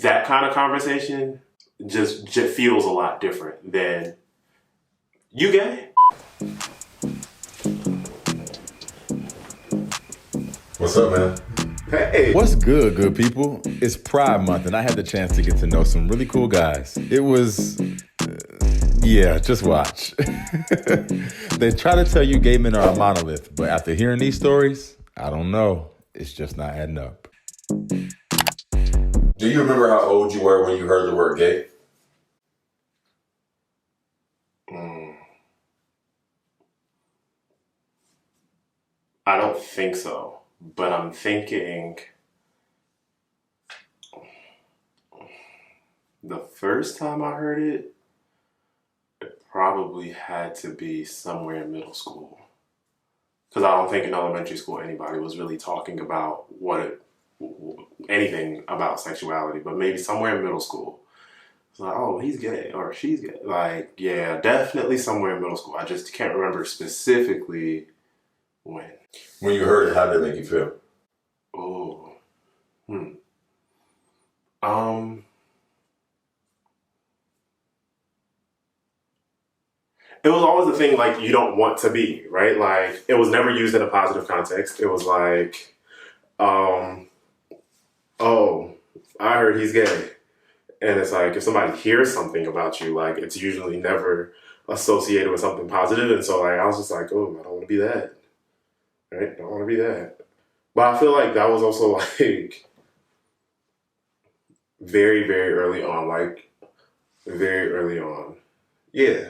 that kind of conversation just feels a lot different than you gay. What's up, man? Hey. What's good people? It's Pride Month, and I had the chance to get to know some really cool guys. It was, just watch. They try to tell you gay men are a monolith, but after hearing these stories, I don't know. It's just not adding up. Do you remember how old you were when you heard the word gay? I don't think so, but I'm thinking the first time I heard it, it probably had to be somewhere in middle school. Because I don't think in elementary school anybody was really talking about anything about sexuality, but maybe somewhere in middle school. It's like, oh, he's gay or she's gay. Like, yeah, definitely somewhere in middle school. I just can't remember specifically when. When you heard it, how did it make you feel? Oh. It was always the thing, like, you don't want to be, right? Like, it was never used in a positive context. It was like, oh, I heard he's gay. And it's like, if somebody hears something about you, like, it's usually never associated with something positive. And so, like, I was just like, oh, I don't want to be that. Right? Don't want to be that. But I feel like that was also, like, very, very early on. Like, very early on. Yeah.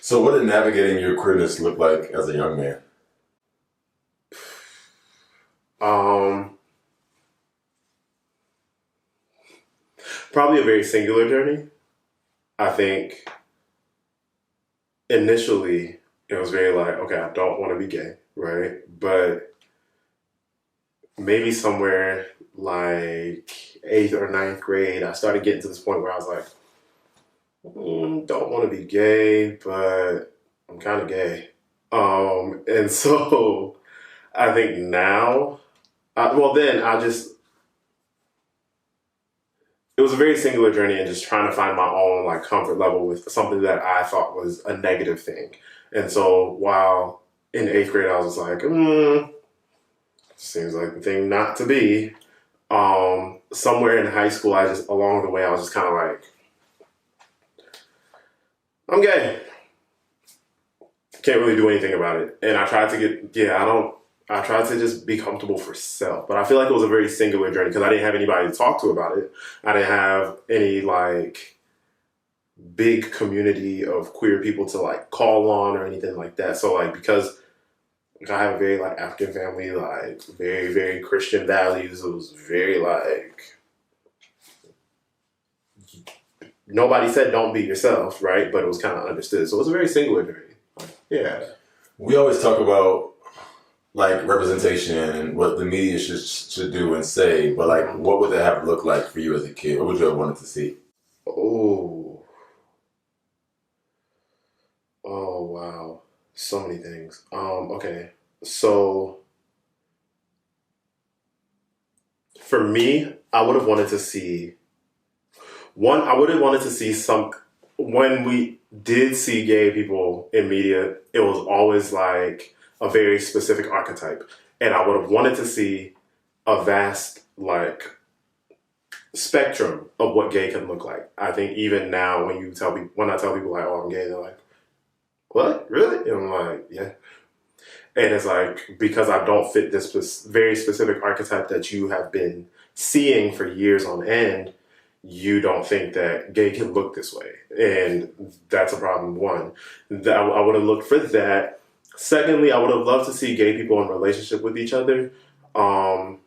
So what did navigating your queerness look like as a young man? Probably a very singular journey. I think initially it was very like, okay, I don't want to be gay, right? But maybe somewhere like 8th or 9th grade, I started getting to this point where I was like, don't want to be gay, but I'm kind of gay. And so I think now, it was a very singular journey and just trying to find my own like comfort level with something that I thought was a negative thing. And so while in 8th grade, I was just like, seems like the thing not to be. Somewhere in high school, along the way, I was just kind of like, I'm gay. Can't really do anything about it. And I tried to I tried to just be comfortable for self. But I feel like it was a very singular journey because I didn't have anybody to talk to about it. I didn't have any like big community of queer people to like call on or anything like that. So like, because I have a very like African family, like very, very Christian values, it was very like, nobody said don't be yourself, right? But it was kind of understood. So it was a very singular journey. Yeah. We always talk about like representation and what the media should do and say, but like what would that have looked like for you as a kid? What would you have wanted to see? Oh wow. So many things. Okay. So for me, I would have wanted to see when we did see gay people in media, it was always like a very specific archetype. And I would have wanted to see a vast, like, spectrum of what gay can look like. I think even now when I tell people like, oh, I'm gay, they're like, what? Really? And I'm like, yeah. And it's like, because I don't fit this very specific archetype that you have been seeing for years on end, you don't think that gay can look this way. And that's a problem, one. I would have looked for that. Secondly, I would have loved to see gay people in relationship with each other and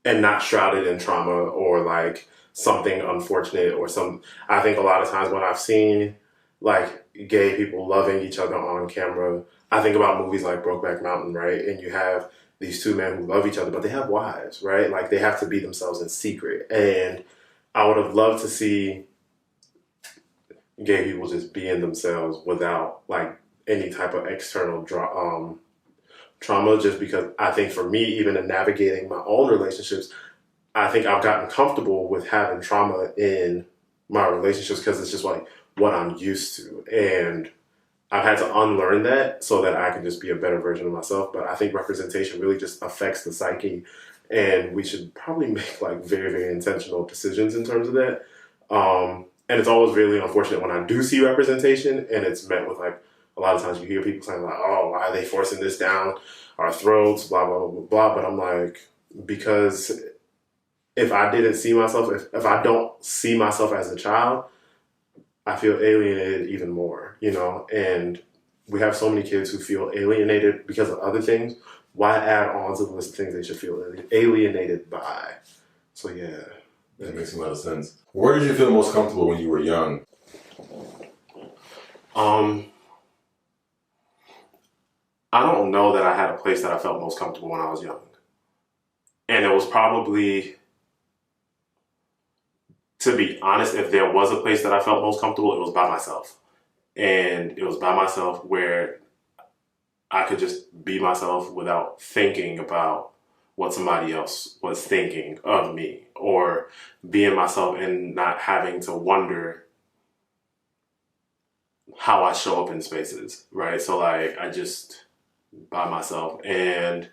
not shrouded in trauma or like something unfortunate or I think a lot of times when I've seen like gay people loving each other on camera, I think about movies like Brokeback Mountain, right? And you have these two men who love each other, but they have wives, right? Like they have to be themselves in secret. And I would have loved to see gay people just being themselves without like any type of external trauma, just because I think for me, even in navigating my own relationships, I think I've gotten comfortable with having trauma in my relationships because it's just like what I'm used to. And I've had to unlearn that so that I can just be a better version of myself. But I think representation really just affects the psyche. And we should probably make like very, very intentional decisions in terms of that. And it's always really unfortunate when I do see representation and it's met with like, a lot of times you hear people saying like, oh, why are they forcing this down our throats, blah, blah, blah, blah, blah. But I'm like, because if I didn't see myself, if I don't see myself as a child, I feel alienated even more, you know? And we have so many kids who feel alienated because of other things. Why add on to the list of things they should feel alienated by? So yeah. That makes a lot of sense. Where did you feel most comfortable when you were young? I don't know that I had a place that I felt most comfortable when I was young. And it was probably, to be honest, if there was a place that I felt most comfortable, it was by myself. And it was by myself where I could just be myself without thinking about what somebody else was thinking of me, or being myself and not having to wonder how I show up in spaces, right? So like, I just by myself. And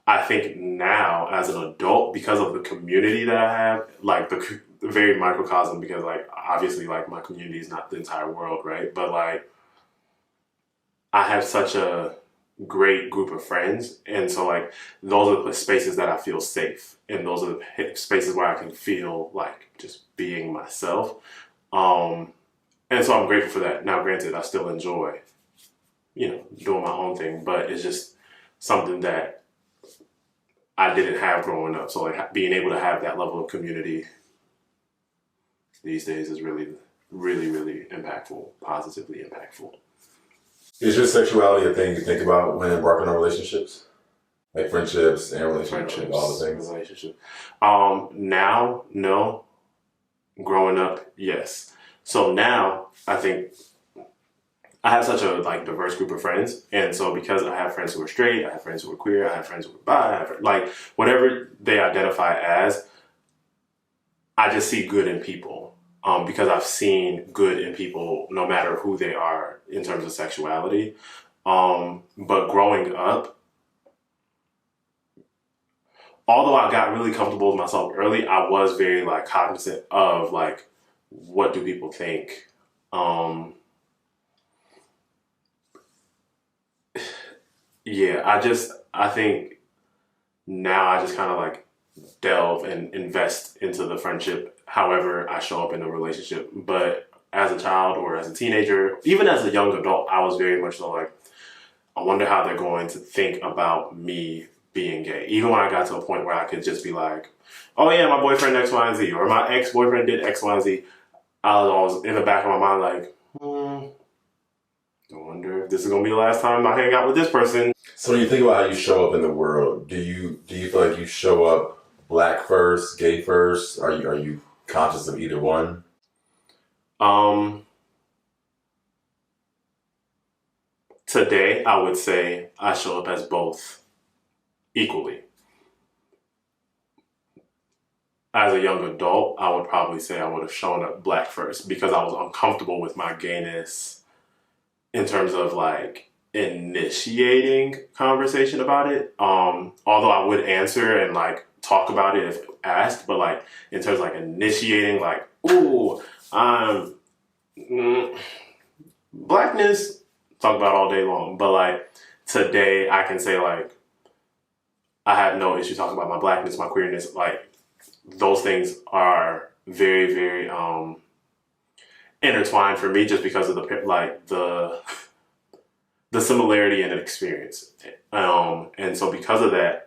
I think now as an adult, because of the community that I have, like the very microcosm, because like obviously like my community is not the entire world, right? But like I have such a great group of friends, and so like those are the spaces that I feel safe, and those are the spaces where I can feel like just being myself. And so I'm grateful for that. Now granted, I still enjoy, you know, doing my own thing, but it's just something that I didn't have growing up. So like being able to have that level of community these days is really, really, really impactful, positively impactful. Is your sexuality a thing you think about when embarking on relationships? Like friendships and relationships, all the things? Relationships. Now, no. Growing up, yes. So now, I think I have such a like diverse group of friends, and so because I have friends who are straight, I have friends who are queer, I have friends who are bi, I have, like whatever they identify as, I just see good in people. Because I've seen good in people no matter who they are in terms of sexuality. But growing up, although I got really comfortable with myself early, I was very like cognizant of like, what do people think? Yeah, I think now I just kind of like delve and invest into the friendship however I show up in a relationship. But as a child or as a teenager, even as a young adult, I was very much so like, I wonder how they're going to think about me being gay. Even when I got to a point where I could just be like, oh yeah, my boyfriend X, Y, and Z, or my ex-boyfriend did X, Y, and Z. I was always in the back of my mind like, I wonder if this is gonna be the last time I hang out with this person. So when you think about how you show up in the world, do you feel like you show up Black first, gay first? Are you conscious of either one? Today, I would say I show up as both equally. As a young adult, I would probably say I would have shown up Black first because I was uncomfortable with my gayness in terms of like initiating conversation about it. Although I would answer and like talk about it if asked, but like in terms of like initiating, like, ooh, Blackness, talk about all day long. But like today I can say like, I have no issue talking about my Blackness, my queerness. Like those things are very, very intertwined for me just because of the similarity in an experience. And so because of that,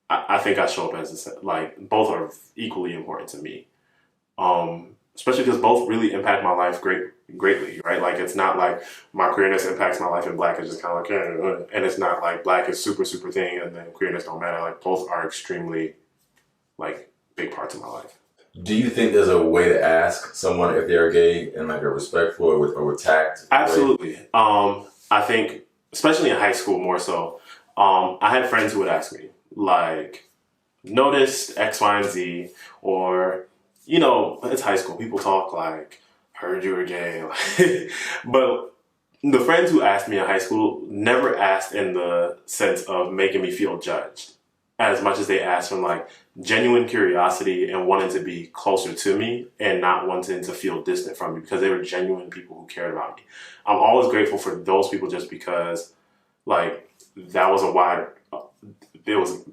I think I show up as like both are equally important to me. Especially because both really impact my life greatly, right? Like it's not like my queerness impacts my life and Black is just kind of like, and it's not like Black is super thing and then queerness don't matter. Like both are extremely like big parts of my life. Do you think there's a way to ask someone if they're gay in like a respectful or with tact? Absolutely. I think, especially in high school more so, I had friends who would ask me, like, noticed X, Y, and Z, or, you know, it's high school. People talk like, heard you were gay. But the friends who asked me in high school never asked in the sense of making me feel judged as much as they asked from like genuine curiosity and wanting to be closer to me and not wanting to feel distant from me because they were genuine people who cared about me. I'm always grateful for those people just because like that was a wide, it was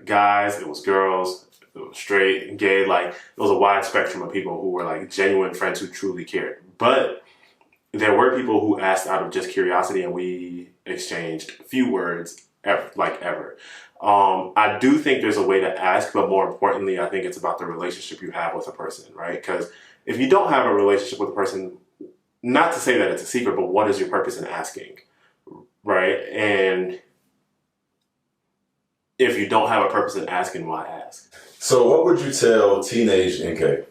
guys, it was girls, it was straight, gay, like it was a wide spectrum of people who were like genuine friends who truly cared. But there were people who asked out of just curiosity and we exchanged few words ever. I do think there's a way to ask, but more importantly, I think it's about the relationship you have with a person, right? Because if you don't have a relationship with a person, not to say that it's a secret, but what is your purpose in asking, right? And if you don't have a purpose in asking, why ask? So what would you tell teenage NK?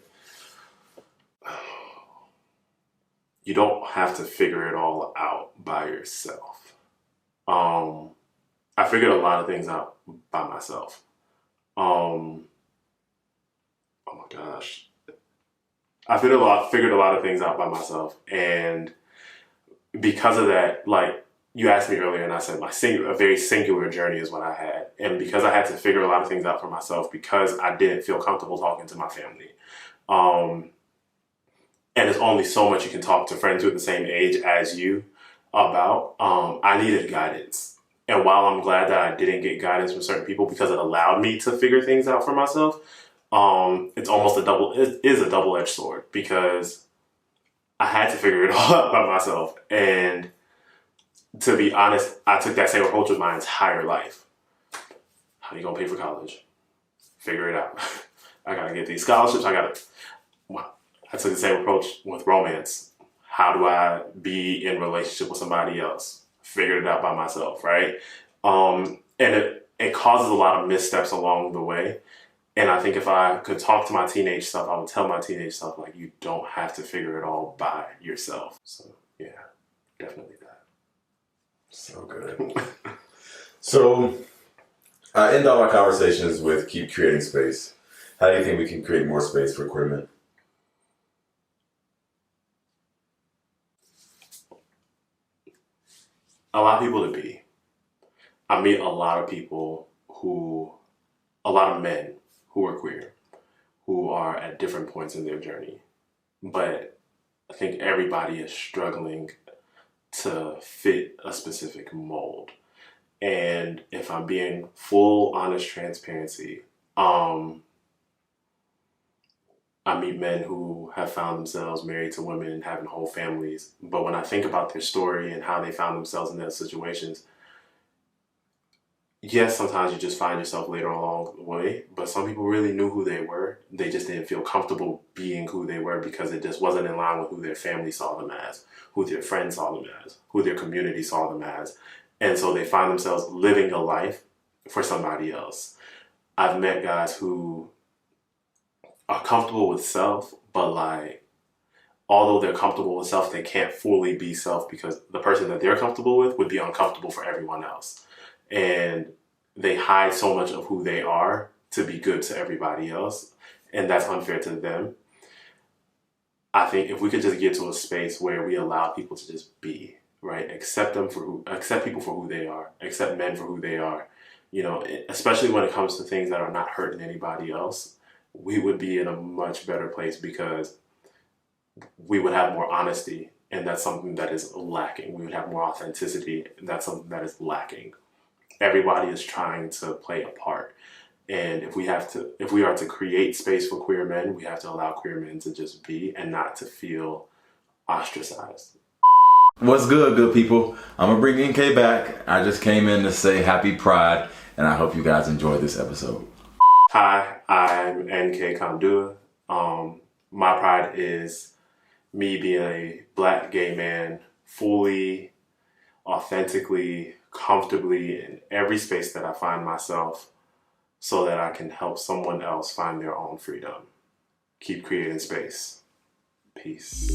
You don't have to figure it all out by yourself. I figured a lot of things out by myself. Oh my gosh. I figured a lot of things out by myself. And because of that, like you asked me earlier and I said a very singular journey is what I had. And because I had to figure a lot of things out for myself because I didn't feel comfortable talking to my family. And there's only so much you can talk to friends who are the same age as you about. I needed guidance. And while I'm glad that I didn't get guidance from certain people because it allowed me to figure things out for myself, it's almost it is a double-edged sword because I had to figure it all out by myself. And to be honest, I took that same approach with my entire life. How are you gonna pay for college? Figure it out. I gotta get these scholarships. I took the same approach with romance. How do I be in relationship with somebody else? Figured it out by myself, right? And it causes a lot of missteps along the way. And I think if I could talk to my teenage self, I would tell my teenage self, like, you don't have to figure it all by yourself. So, yeah, definitely that. So good. So, I end all my conversations with keep creating space. How do you think we can create more space for queer men? Allow people to be. I meet a lot of men who are queer, who are at different points in their journey. But I think everybody is struggling to fit a specific mold. And if I'm being full, honest transparency, I meet men who have found themselves married to women and having whole families. But when I think about their story and how they found themselves in those situations, yes, sometimes you just find yourself later along the way, but some people really knew who they were. They just didn't feel comfortable being who they were because it just wasn't in line with who their family saw them as, who their friends saw them as, who their community saw them as. And so they find themselves living a life for somebody else. I've met guys who are comfortable with self, but like, although they're comfortable with self, they can't fully be self because the person that they're comfortable with would be uncomfortable for everyone else. And they hide so much of who they are to be good to everybody else. And that's unfair to them. I think if we could just get to a space where we allow people to just be, right? Accept people for who they are, accept men for who they are, you know, especially when it comes to things that are not hurting anybody else, we would be in a much better place because we would have more honesty, and that's something that is lacking. We would have more authenticity, and that's something that is lacking. Everybody is trying to play a part. And if we are to create space for queer men, we have to allow queer men to just be and not to feel ostracized. What's good people? I'm gonna bring NK back. I just came in to say happy Pride, and I hope you guys enjoyed this episode. Hi, I'm NK Condua. My pride is me being a Black gay man, fully, authentically, comfortably in every space that I find myself so that I can help someone else find their own freedom. Keep creating space. Peace.